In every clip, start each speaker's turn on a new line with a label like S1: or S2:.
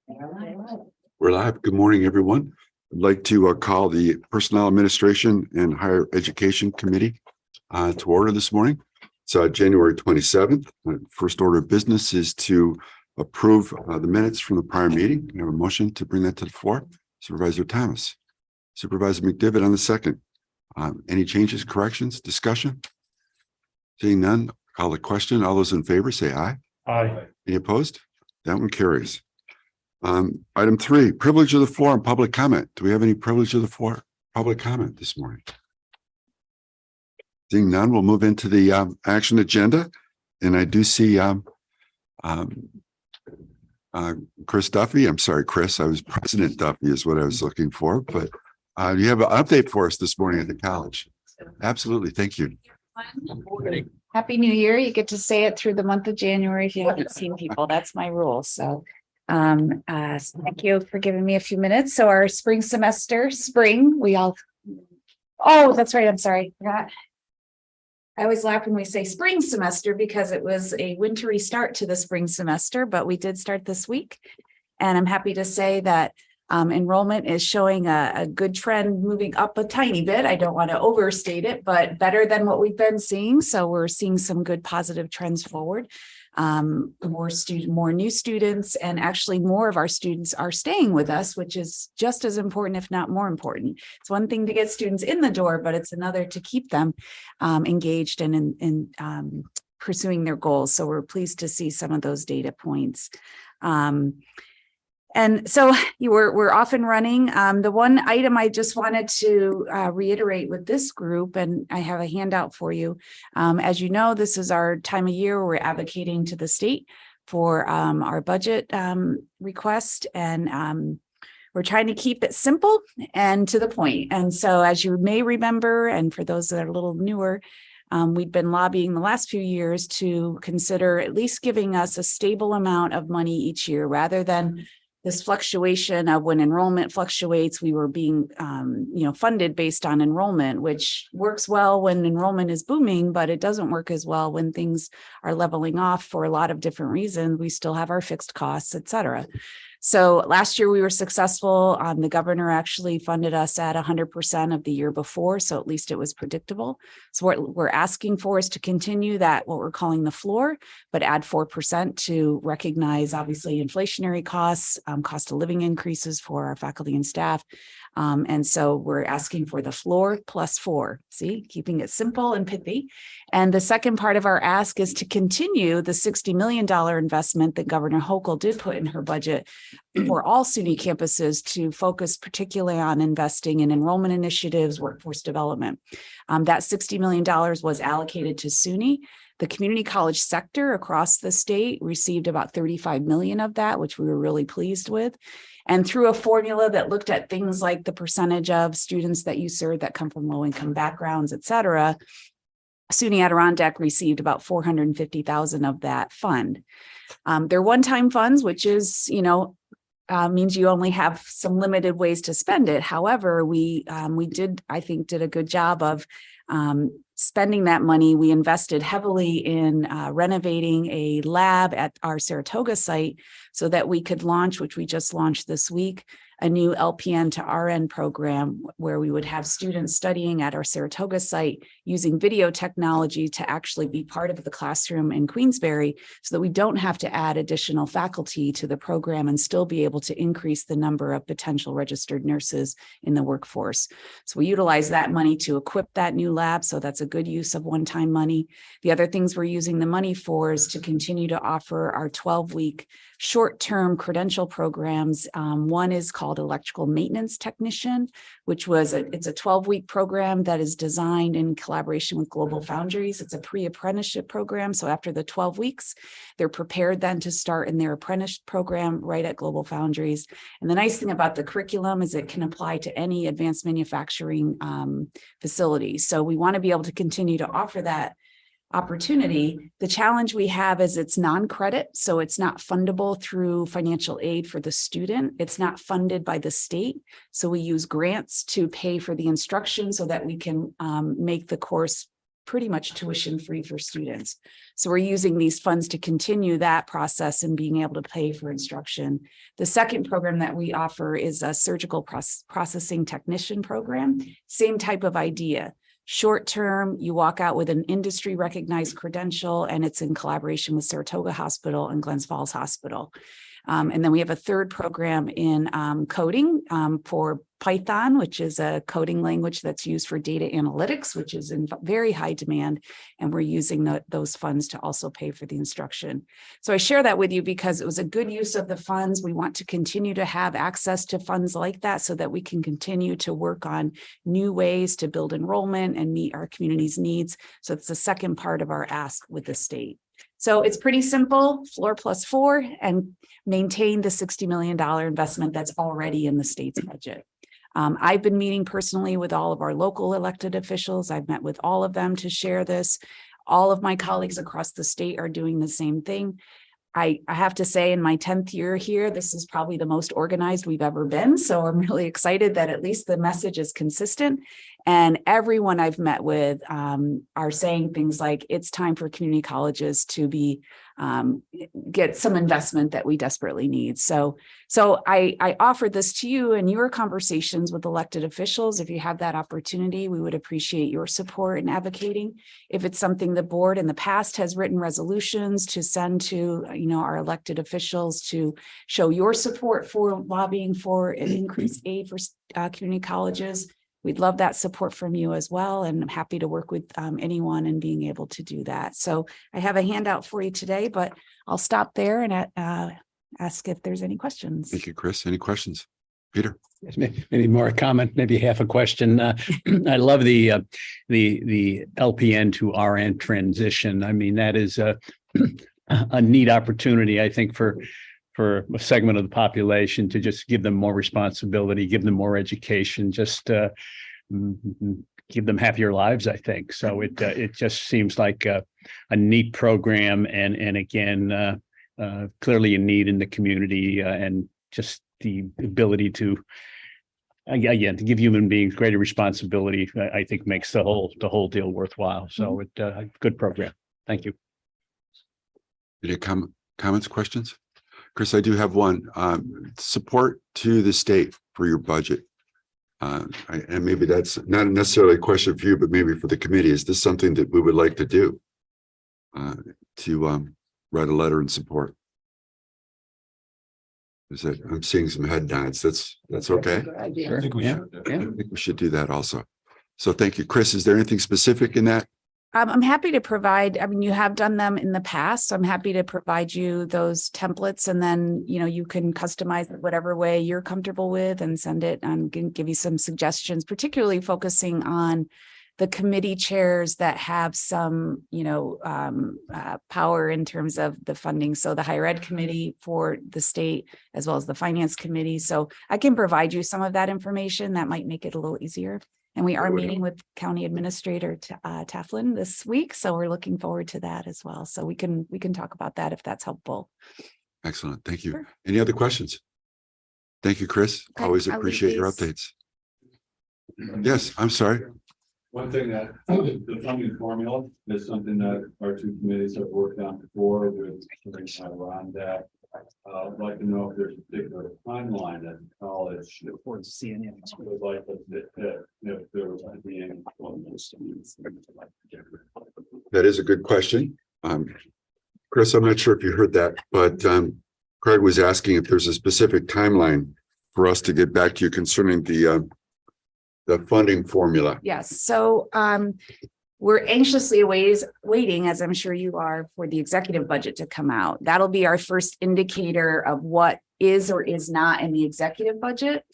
S1: We're live. Good morning, everyone. I'd like to call the Personnel Administration and Higher Education Committee to order this morning. It's January 27th. First order of business is to approve the minutes from the prior meeting. We have a motion to bring that to the floor. Supervisor Thomas, Supervisor McDivitt on the second. Any changes, corrections, discussion? Seeing none, call the question. All those in favor say aye.
S2: Aye.
S1: Any opposed? That one carries. Item 3, privilege of the floor and public comment. Do we have any privilege of the floor, public comment this morning? Seeing none, we'll move into the action agenda. And I do see Chris Duffy. I'm sorry, Chris. I was President Duffy is what I was looking for. But you have an update for us this morning at the college. Absolutely. Thank you.
S3: Happy New Year. You get to say it through the month of January if you haven't seen people. That's my rule. So thank you for giving me a few minutes. So our spring semester, that's right. I'm sorry. I always laugh when we say spring semester because it was a wintry start to the spring semester, but we did start this week. And I'm happy to say that enrollment is showing a good trend, moving up a tiny bit. I don't want to overstate it, but better than what we've been seeing. So we're seeing some good positive trends forward. More new students, and actually more of our students are staying with us, which is just as important, if not more important. It's one thing to get students in the door, but it's another to keep them engaged and in pursuing their goals. So we're pleased to see some of those data points. And so we're off and running. The one item I just wanted to reiterate with this group, and I have a handout for you. As you know, this is our time of year where we're advocating to the state for our budget request, and we're trying to keep it simple and to the point. And so as you may remember, and for those that are a little newer, we've been lobbying the last few years to consider at least giving us a stable amount of money each year rather than this fluctuation of when enrollment fluctuates. We were being, funded based on enrollment, which works well when enrollment is booming, but it doesn't work as well when things are leveling off for a lot of different reasons. We still have our fixed costs, et cetera. So last year we were successful. The governor actually funded us at 100% of the year before, so at least it was predictable. So what we're asking for is to continue that, what we're calling the floor, but add 4% to recognize obviously inflationary costs, cost of living increases for our faculty and staff. And so we're asking for the floor plus 4, keeping it simple and pithy. And the second part of our ask is to continue the $60 million investment that Governor Hochul did put in her budget for all SUNY campuses to focus particularly on investing in enrollment initiatives, workforce development. That $60 million was allocated to SUNY. The community college sector across the state received about 35 million of that, which we were really pleased with. And through a formula that looked at things like the percentage of students that you serve that come from low-income backgrounds, et cetera, SUNY Adirondack received about 450,000 of that fund. They're one-time funds, which is, means you only have some limited ways to spend it. However, we did a good job of spending that money. We invested heavily in renovating a lab at our Saratoga site so that we could launch, which we just launched this week, a new LPN to RN program where we would have students studying at our Saratoga site using video technology to actually be part of the classroom in Queensbury so that we don't have to add additional faculty to the program and still be able to increase the number of potential registered nurses in the workforce. So we utilize that money to equip that new lab. So that's a good use of one-time money. The other things we're using the money for is to continue to offer our 12-week short-term credential programs. One is called Electrical Maintenance Technician, which it's a 12-week program that is designed in collaboration with Global Foundries. It's a pre-apprenticeship program. So after the 12 weeks, they're prepared then to start in their apprentice program right at Global Foundries. And the nice thing about the curriculum is it can apply to any advanced manufacturing facility. So we want to be able to continue to offer that opportunity. The challenge we have is it's non-credit, so it's not fundable through financial aid for the student. It's not funded by the state, so we use grants to pay for the instruction so that we can make the course pretty much tuition free for students. So we're using these funds to continue that process and being able to pay for instruction. The second program that we offer is a surgical processing technician program. Same type of idea. Short term, you walk out with an industry recognized credential, and it's in collaboration with Saratoga Hospital and Glens Falls Hospital. And then we have a third program in coding for Python, which is a coding language that's used for data analytics, which is in very high demand. And we're using those funds to also pay for the instruction. So I share that with you because it was a good use of the funds. We want to continue to have access to funds like that so that we can continue to work on new ways to build enrollment and meet our community's needs. So it's the second part of our ask with the state. So it's pretty simple, floor plus 4, and maintain the $60 million investment that's already in the state's budget. I've been meeting personally with all of our local elected officials. I've met with all of them to share this. All of my colleagues across the state are doing the same thing. I have to say, in my 10th year here, this is probably the most organized we've ever been. So I'm really excited that at least the message is consistent. And everyone I've met with are saying things like, it's time for community colleges to be get some investment that we desperately need. So I offer this to you in your conversations with elected officials. If you have that opportunity, we would appreciate your support in advocating. If it's something the board in the past has written resolutions to send to, our elected officials to show your support for lobbying for an increased aid for community colleges, we'd love that support from you as well. And I'm happy to work with anyone in being able to do that. So I have a handout for you today, but I'll stop there and ask if there's any questions.
S1: Thank you, Chris. Any questions? Peter?
S2: Yes, maybe more a comment, maybe half a question. I love the LPN to RN transition. I mean, that is a neat opportunity, I think, for a segment of the population to just give them more responsibility, give them more education, just give them happier lives, I think. So it just seems like a neat program, and again, clearly a need in the community, and just the ability to, again, to give human beings greater responsibility, I think makes the whole deal worthwhile. So good program. Thank you.
S1: Any comments, questions? Chris, I do have one. Support to the state for your budget. And maybe that's not necessarily a question for you, but maybe for the committee. Is this something that we would like to do? To write a letter in support? Is that, I'm seeing some head nods. That's okay.
S2: Sure.
S4: I think we should.
S1: I think we should do that also. So thank you. Chris, is there anything specific in that?
S3: I'm happy to provide, I mean, you have done them in the past. So I'm happy to provide you those templates, and then, you can customize it whatever way you're comfortable with and send it, and give you some suggestions, particularly focusing on the committee chairs that have some, power in terms of the funding. So the higher ed committee for the state, as well as the finance committee. So I can provide you some of that information that might make it a little easier. And we are meeting with County Administrator Taflin this week, so we're looking forward to that as well. So we can talk about that if that's helpful.
S1: Excellent. Thank you.
S3: Sure.
S1: Any other questions? Thank you, Chris.
S3: Okay,
S1: Always
S3: I'll leave
S1: appreciate your
S3: these.
S1: updates. Yes, I'm sorry.
S4: One thing that the funding formula is something that our two committees have worked on before with around that. I'd like to know if there's a particular timeline that the college would like us to hit, if there was any.
S1: That is a good question. Chris, I'm not sure if you heard that, but Craig was asking if there's a specific timeline for us to get back to you concerning the funding formula.
S3: Yes. So we're anxiously waiting, as I'm sure you are, for the executive budget to come out. That'll be our first indicator of what is or is not in the executive budget.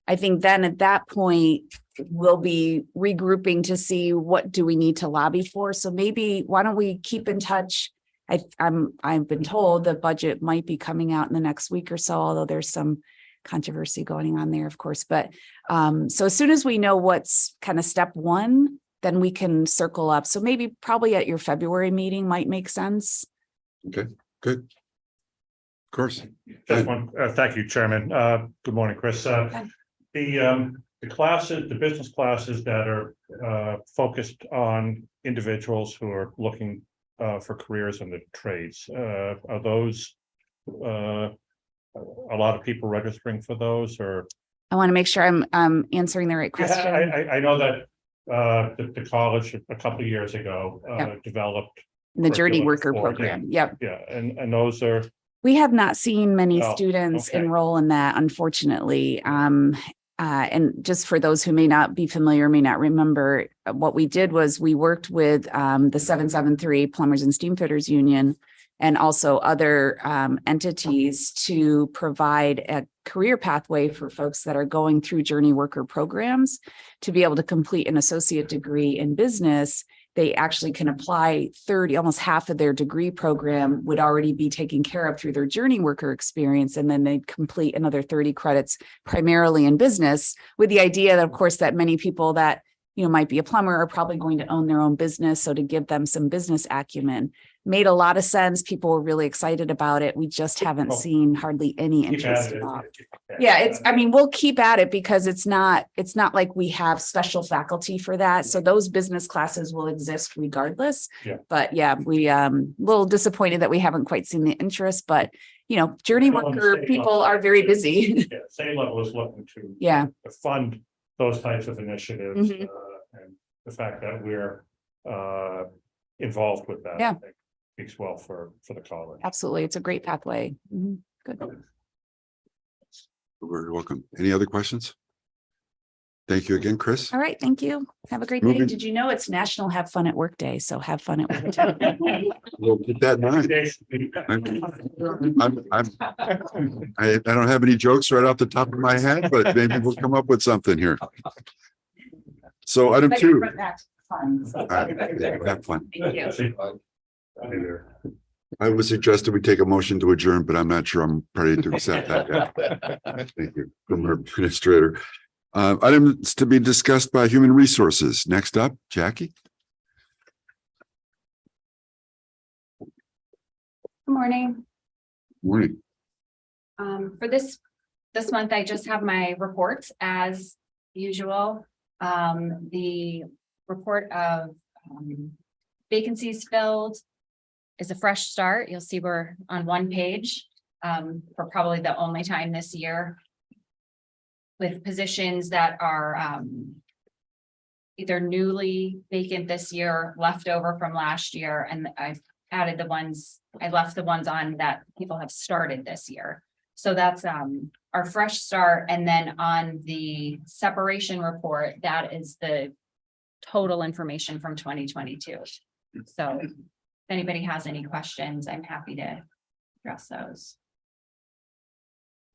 S3: I think then at that point, we'll be regrouping to see what do we need to lobby for. So maybe why don't we keep in touch? I've been told the budget might be coming out in the next week or so, although there's some controversy going on there, of course. But so as soon as we know what's kind of step one, then we can circle up. So maybe probably at your February meeting might make sense.
S1: Okay, good. Of course.
S5: Just one, thank you, Chairman. Good morning, Chris. The the business classes that are focused on individuals who are looking for careers in the trades, are those a lot of people registering for those, or?
S3: I want to make sure I'm answering the right question.
S5: Yeah, I know that the college a couple of years ago developed
S3: The Journey
S5: curriculum
S3: Worker
S5: for
S3: Program. Yep.
S5: Yeah, and those are,
S3: We have not seen many
S5: Oh,
S3: students
S5: okay.
S3: enroll in that, unfortunately. And just for those who may not be familiar, may not remember, what we did was we worked with the 773 Plumbers and Steamfitters Union and also other entities to provide a career pathway for folks that are going through Journey Worker programs to be able to complete an associate degree in business. They actually can apply 30, almost half of their degree program would already be taken care of through their Journey Worker experience. And then they'd complete another 30 credits primarily in business, with the idea that, of course, that many people that, might be a plumber are probably going to own their own business. So to give them some business acumen made a lot of sense. People were really excited about it. We just haven't seen hardly any
S5: keep
S3: interest
S5: at
S3: at all.
S5: it.
S3: Yeah, we'll keep at it because it's not like we have special faculty for that. So those business classes will exist regardless.
S5: Yeah.
S3: But yeah, we a little disappointed that we haven't quite seen the interest, but Journey
S5: Well,
S3: Worker
S5: state
S3: people
S5: level.
S3: are very busy.
S5: Yeah, state level is looking to
S3: Yeah.
S5: fund those types of initiatives,
S3: Mhm.
S5: and the fact that we're involved with that.
S3: Yeah.
S5: I think speaks well for the college.
S3: Absolutely. It's a great pathway. Mhm. Good.
S1: You're very welcome. Any other questions? Thank you again, Chris.
S3: All right. Thank you. Have a great day.
S1: Moving-
S3: Did you know it's National Have Fun at Work Day? So have fun at work. Day.
S1: We'll keep that in mind. I don't have any jokes right off the top of my head, but maybe we'll come up with something here. So item two.
S3: Fun. So.
S1: All right, have fun.
S3: Thank you.
S1: I would suggest that we take a motion to adjourn, but I'm not sure I'm ready to accept that yet. Thank you from our administrator. Items to be discussed by Human Resources. Next up, Jackie.
S6: Good morning.
S1: Morning.
S6: For this month, I just have my reports as usual. The report of vacancies filled is a fresh start. You'll see we're on one page for probably the only time this year, with positions that are either newly vacant this year, left over from last year, and I've added the ones, I left the ones on that people have started this year. So that's our fresh start. And then on the separation report, that is the total information from 2022. So if anybody has any questions, I'm happy to address those.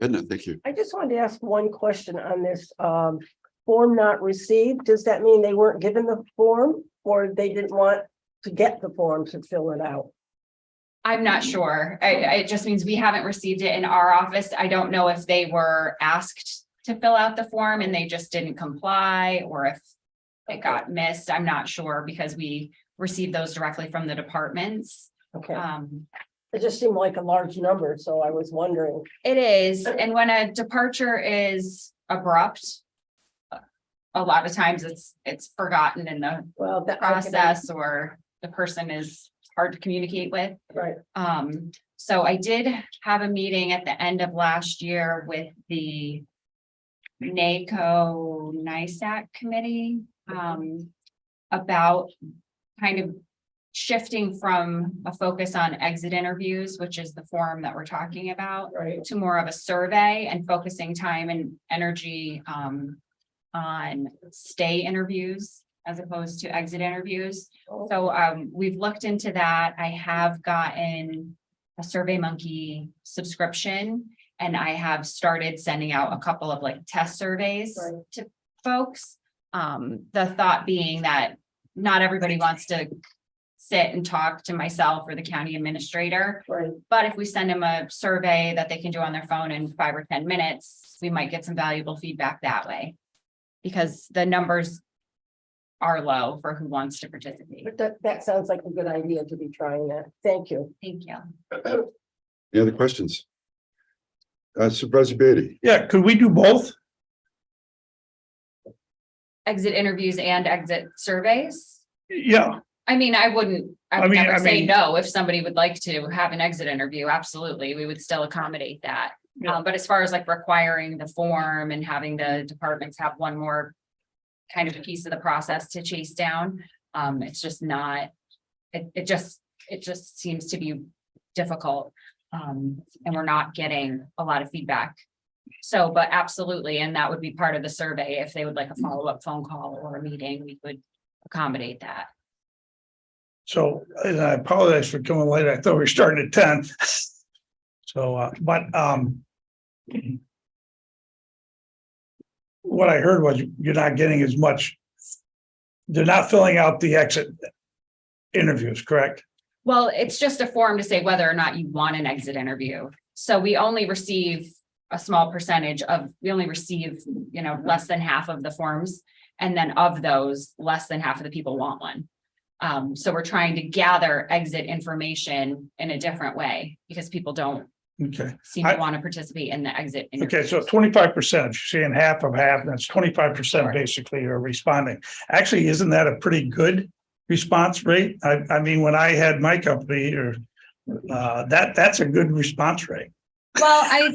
S1: Edna, thank you.
S7: I just wanted to ask one question on this form not received. Does that mean they weren't given the form, or they didn't want to get the form to fill it out?
S6: I'm not sure. It just means we haven't received it in our office. I don't know if they were asked to fill out the form and they just didn't comply, or if it got missed. I'm not sure, because we received those directly from the departments.
S7: Okay, it just seemed like a large number, so I was wondering.
S6: It is, and when a departure is abrupt, a lot of times it's forgotten in the
S7: Well, that
S6: process, or the person is hard to communicate with.
S7: Right.
S6: So I did have a meeting at the end of last year with the NISAC committee about kind of shifting from a focus on exit interviews, which is the form that we're talking about,
S7: Right.
S6: to more of a survey, and focusing time and energy on stay interviews as opposed to exit interviews. So we've looked into that. I have gotten a SurveyMonkey subscription, and I have started sending out a couple of test surveys
S7: Right.
S6: to folks. The thought being that not everybody wants to sit and talk to myself or the county administrator.
S7: Right.
S6: But if we send them a survey that they can do on their phone in 5 or 10 minutes, we might get some valuable feedback that way, because the numbers are low for who wants to participate.
S7: But that sounds like a good idea to be trying that. Thank you.
S6: Thank you.
S1: Any other questions? Supervisor Beatty.
S5: Yeah, could we do both?
S6: exit interviews and exit surveys.
S8: Yeah,
S6: I mean, I would
S8: I mean-
S6: never say no if somebody would like to have an exit interview. Absolutely, we would still accommodate that.
S8: Yeah.
S6: But as far as like requiring the form and having the departments have one more kind of piece of the process to chase down, it's just not, it just seems to be difficult. And we're not getting a lot of feedback. So, but absolutely, and that would be part of the survey. If they would like a follow-up phone call or a meeting, we could accommodate that.
S8: so, and I apologize for coming late. I thought we were starting at 10. So, what I heard was you're not getting as much. They're not filling out the exit interviews, correct?
S6: Well, it's just a form to say whether or not you want an exit interview. So we only receive a small percentage of, we only receive, less than half of the forms. And then of those, less than half of the people want one. So we're trying to gather exit information in a different way because people don't
S8: Okay,
S6: seem to want to participate in the exit.
S8: okay, so 25%, you're saying half of half, that's 25% basically are responding. Actually, isn't that a pretty good response rate? I mean, when I had my company or that's a good response rate.
S6: Well,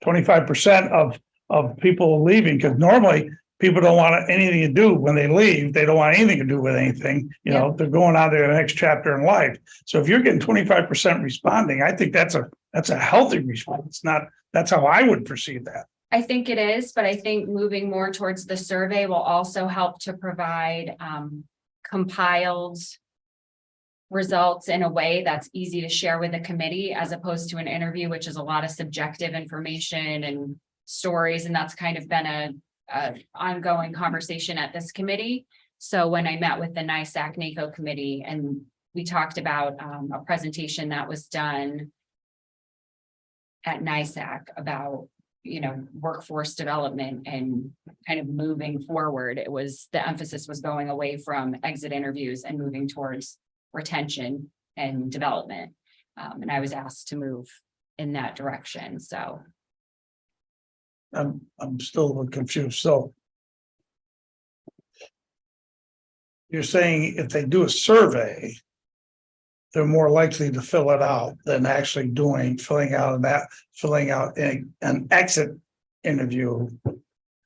S8: 25% of people leaving, because normally people don't want anything to do when they leave. They don't want anything to do with anything. They're going on to the next chapter in life. So if you're getting 25% responding, I think that's a healthy response. It's not, that's how I would perceive that.
S6: I think it is, but I think moving more towards the survey will also help to provide compiled results in a way that's easy to share with the committee, as opposed to an interview, which is a lot of subjective information and stories. And that's kind of been a ongoing conversation at this committee. So when I met with the NISAC NACO committee, and we talked about a presentation that was done at NISAC about, workforce development and kind of moving forward, the emphasis was going away from exit interviews and moving towards retention and development. And I was asked to move in that direction. So
S8: I'm still a little confused. So you're saying if they do a survey, they're more likely to fill it out than actually filling out an exit interview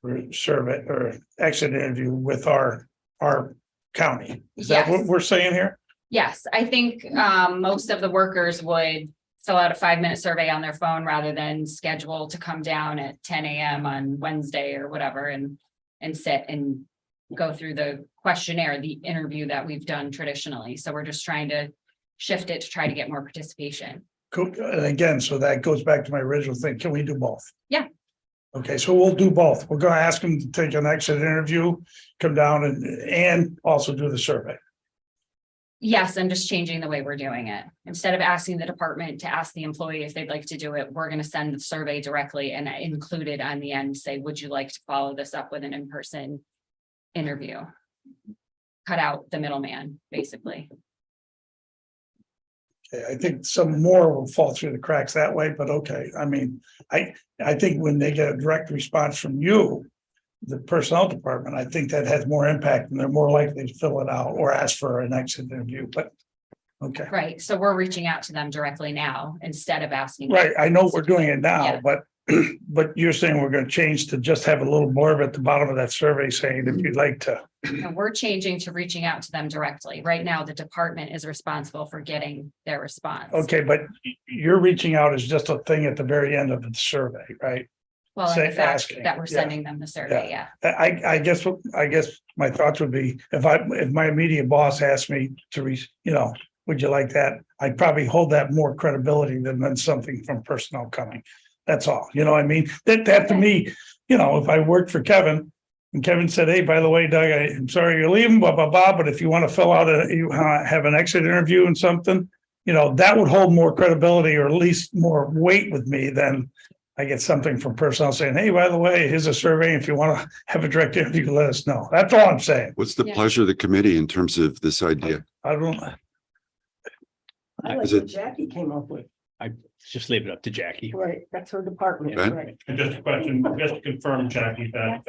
S8: or survey or exit interview with our county. Is that what
S6: Yes.
S8: we're saying here?
S6: yes, I think most of the workers would fill out a 5-minute survey on their phone rather than schedule to come down at 10 a.m. on Wednesday or whatever and sit and go through the questionnaire, the interview that we've done traditionally. So we're just trying to shift it to try to get more participation.
S8: Cool. And again, so that goes back to my original thing. Can we do both?
S6: Yeah.
S8: Okay, so we'll do both. We're gonna ask them to take an exit interview, come down and also do the survey.
S6: Yes, I'm just changing the way we're doing it. Instead of asking the department to ask the employee if they'd like to do it, we're going to send the survey directly and include it on the end, say, would you like to follow this up with an in-person interview? Cut out the middleman, basically.
S8: Okay, I think some more will fall through the cracks that way, but okay. I mean, I think when they get a direct response from you, the personnel department, I think that has more impact and they're more likely to fill it out or ask for an exit interview, but okay.
S6: Right. So we're reaching out to them directly now instead of asking.
S8: Right, I know we're doing it now,
S6: Yeah.
S8: but you're saying we're gonna change to just have a little blurb at the bottom of that survey saying if you'd like to.
S6: And we're changing to reaching out to them directly. Right now, the department is responsible for getting their response.
S8: Okay, but you're reaching out as just a thing at the very end of the survey, right?
S6: Well,
S8: say
S6: and the fact
S8: asking,
S6: that we're
S8: yeah.
S6: sending them the survey, yeah.
S8: I guess my thoughts would be, if my immediate boss asked me to would you like that? I'd probably hold that more credibility than something from personnel coming. That's all, you know what I mean? That to me, if I worked for Kevin and Kevin said, hey, by the way, Doug, I'm sorry you're leaving, blah, blah, blah, but if you want to fill out you have an exit interview and something, that would hold more credibility or at least more weight with me than I get something from personnel saying, hey, by the way, here's a survey. If you want to have a direct interview, let us know. That's all I'm saying.
S1: What's the
S6: Yeah.
S1: pleasure of the committee in terms of this idea?
S8: I don't.
S7: I like
S1: Is
S7: what
S1: it-
S7: Jackie came up with.
S2: Just leave it up to Jackie.
S7: Right, that's her department,
S1: Ben?
S7: right?
S5: And just a question, just to confirm, Jackie, that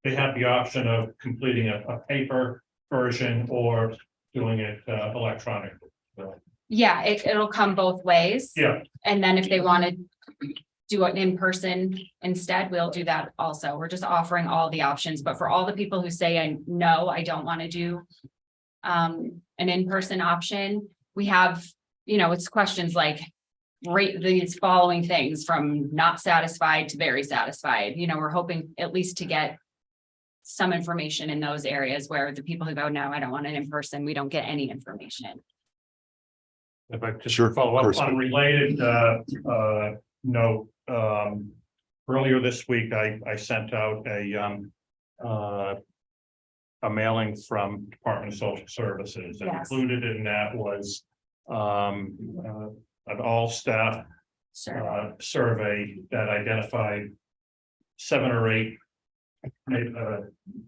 S5: they have the option of completing a paper version or doing it electronically. So,
S6: Yeah, it'll come both ways.
S5: yeah,
S6: And then if they want to do it in person instead, we'll do that also. We're just offering all the options, but for all the people who say, I don't want to do an in-person option, we have, it's questions like rate these following things from not satisfied to very satisfied. We're hoping at least to get some information in those areas where the people who go, no, I don't want it in person, we don't get any information.
S5: if I just
S1: Sure,
S5: follow
S1: of course.
S5: up on a related note, earlier this week, I sent out a mailing from Department of Social Services, and
S6: Yes.
S5: included in that was an all-staff
S6: Sure.
S5: survey that identified 7 or 8,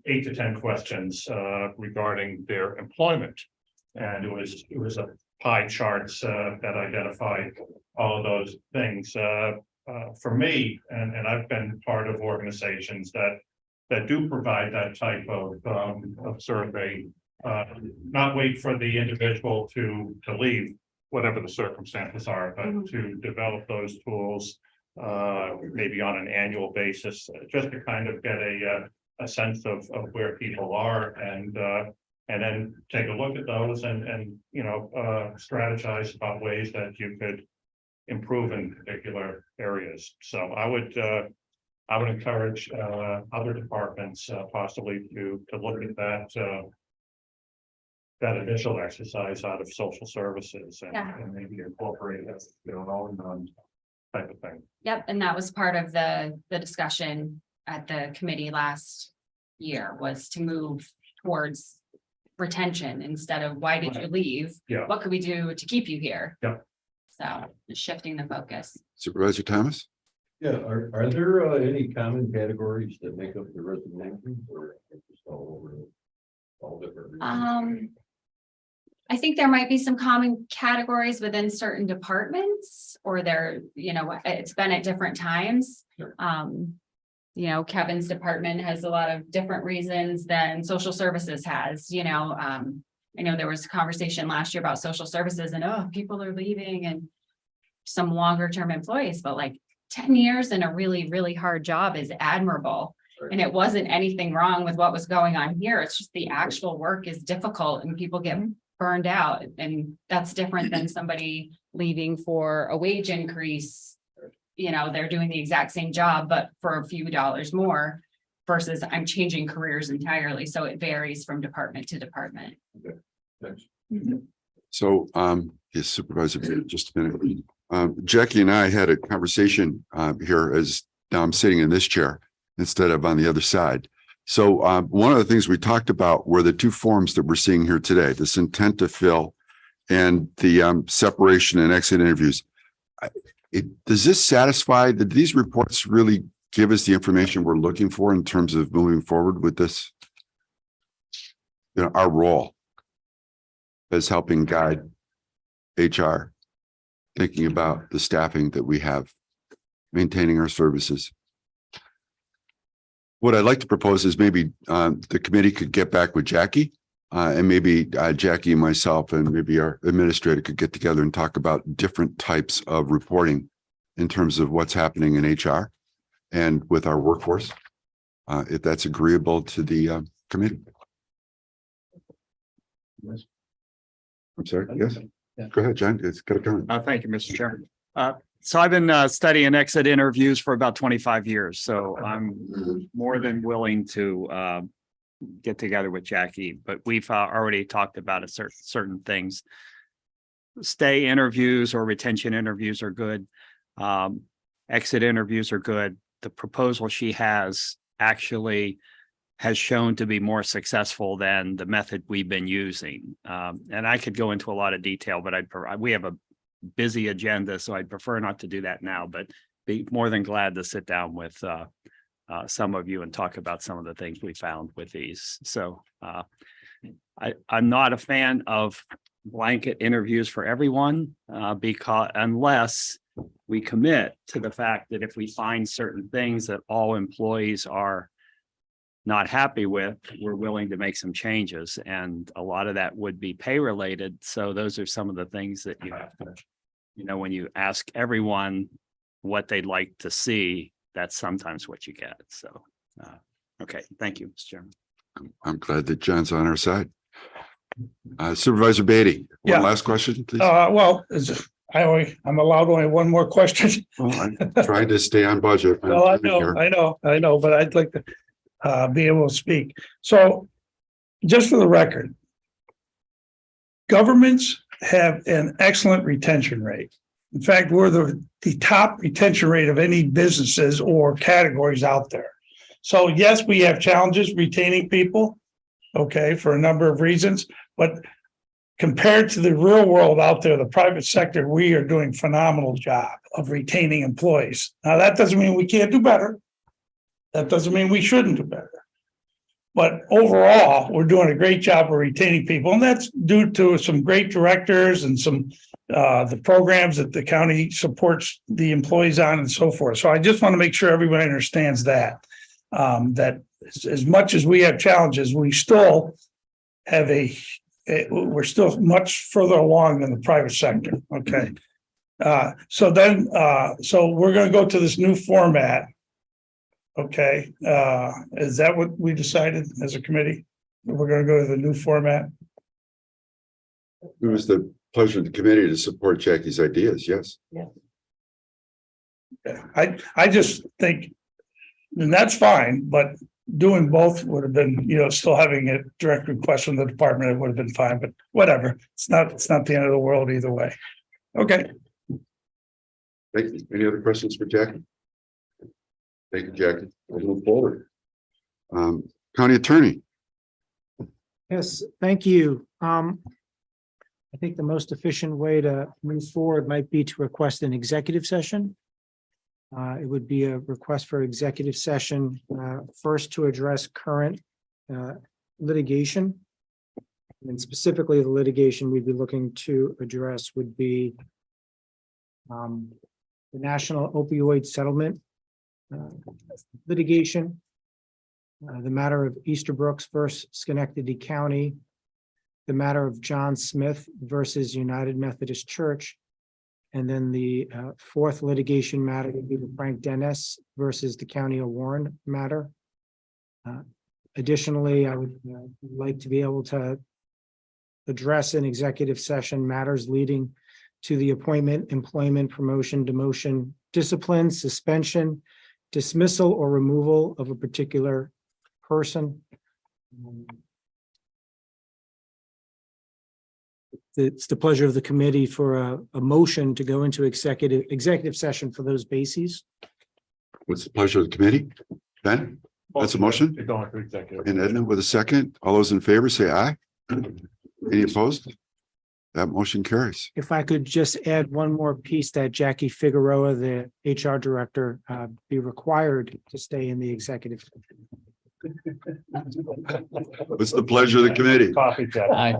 S5: 8 to 10 questions regarding their employment. And it was a pie charts that identified all of those things. For me, and I've been part of organizations that do provide that type of survey, not wait for the individual to leave, whatever the circumstances are, but to develop those tools, maybe on an annual basis, just to kind of get a sense of where people are, and then take a look at those and strategize about ways that you could improve in particular areas. So I would encourage other departments possibly to look at that initial exercise out of social services and maybe incorporate it, own type of thing.
S6: Yep, and that was part of the discussion at the committee last year, was to move towards retention instead of why did you leave?
S5: Yeah.
S6: What could we do to keep you here?
S5: Yep.
S6: So just shifting the focus.
S1: Supervisor Thomas?
S9: Yeah, are there any common categories that make up the resignations, or just all over, all different reasons?
S6: I think there might be some common categories within certain departments, or it's been at different times.
S9: Sure.
S6: Kevin's department has a lot of different reasons than social services has, I know there was a conversation last year about social services and, people are leaving and some longer term employees, but like 10 years in a really, really hard job is admirable.
S9: Right.
S6: And it wasn't anything wrong with what was going on here. It's just the actual work is difficult and people get burned out. And that's different than somebody leaving for a wage increase. They're doing the exact same job, but for a few dollars more, versus I'm changing careers entirely. So it varies from department to department.
S9: Okay, thanks.
S1: So, yes, Supervisor, just a minute. Jackie and I had a conversation here as now I'm sitting in this chair instead of on the other side. So one of the things we talked about were the 2 forms that we're seeing here today, this intent to fill and the separation and exit interviews. Does this satisfy, did these reports really give us the information we're looking for in terms of moving forward with this? Our role as helping guide HR, thinking about the staffing that we have, maintaining our services. What I'd like to propose is maybe the committee could get back with Jackie and maybe Jackie and myself and maybe our administrator could get together and talk about different types of reporting in terms of what's happening in HR and with our workforce, if that's agreeable to the committee.
S9: Yes.
S1: I'm sorry, yes, go ahead, John, it's got a comment.
S10: Thank you, Mr. Chair. So I've been studying exit interviews for about 25 years, so I'm more than willing to get together with Jackie, but we've already talked about certain things. Stay interviews or retention interviews are good. Exit interviews are good. The proposal she has actually has shown to be more successful than the method we've been using. And I could go into a lot of detail, but we have a busy agenda, so I'd prefer not to do that now, but be more than glad to sit down with some of you and talk about some of the things we found with these. So I'm not a fan of blanket interviews for everyone because unless we commit to the fact that if we find certain things that all employees are not happy with, we're willing to make some changes. And a lot of that would be pay related. So those are some of the things that you have to, when you ask everyone what they'd like to see, that's sometimes what you get. So, okay, thank you, Mr. Chairman.
S1: I'm glad that John's on our side. Supervisor Beatty,
S8: Yeah.
S1: one last question, please.
S8: Well, I'm allowed only one more question.
S1: Well, I'm trying to stay on budget.
S8: Well, I know, but I'd like to be able to speak. So just for the record, governments have an excellent retention rate. In fact, we're the top retention rate of any businesses or categories out there. So yes, we have challenges retaining people, okay, for a number of reasons, but compared to the real world out there, the private sector, we are doing a phenomenal job of retaining employees. Now, that doesn't mean we can't do better. That doesn't mean we shouldn't do better. But overall, we're doing a great job of retaining people, and that's due to some great directors and some the programs that the county supports the employees on and so forth. So I just want to make sure everybody understands that, that as much as we have challenges, we still have we're still much further along than the private sector. Okay. So we're going to go to this new format. Okay. Is that what we decided as a committee? We're going to go to the new format.
S1: It was the pleasure of the committee to support Jackie's ideas. Yes.
S8: I just think, and that's fine, but doing both would have been, still having a direct request from the department, it would have been fine, but whatever. It's not the end of the world either way. Okay.
S1: Thank you. Any other questions for Jackie? Thank you, Jackie. We'll move forward. County Attorney.
S11: Yes, thank you. I think the most efficient way to move forward might be to request an executive session. It would be a request for executive session, first to address current litigation. And specifically the litigation we'd be looking to address would be the national opioid settlement litigation, the matter of Easterbrooks versus Schenectady County, the matter of John Smith versus United Methodist Church, and then the fourth litigation matter would be the Frank Dennis versus the County of Warren matter. Additionally, I would like to be able to address in executive session matters leading to the appointment, employment, promotion, demotion, discipline, suspension, dismissal, or removal of a particular person. It's the pleasure of the committee for a motion to go into executive session for those bases.
S1: What's the pleasure of the committee? Ben? That's a motion.
S5: To go into executive.
S1: And Edna with a second. All those in favor say aye. Any opposed? That motion carries.
S11: If I could just add one more piece, that Jackie Figueroa, the HR director, be required to stay in the executive.
S1: What's the pleasure of the committee?
S5: Coffee, Jack.
S2: Aye.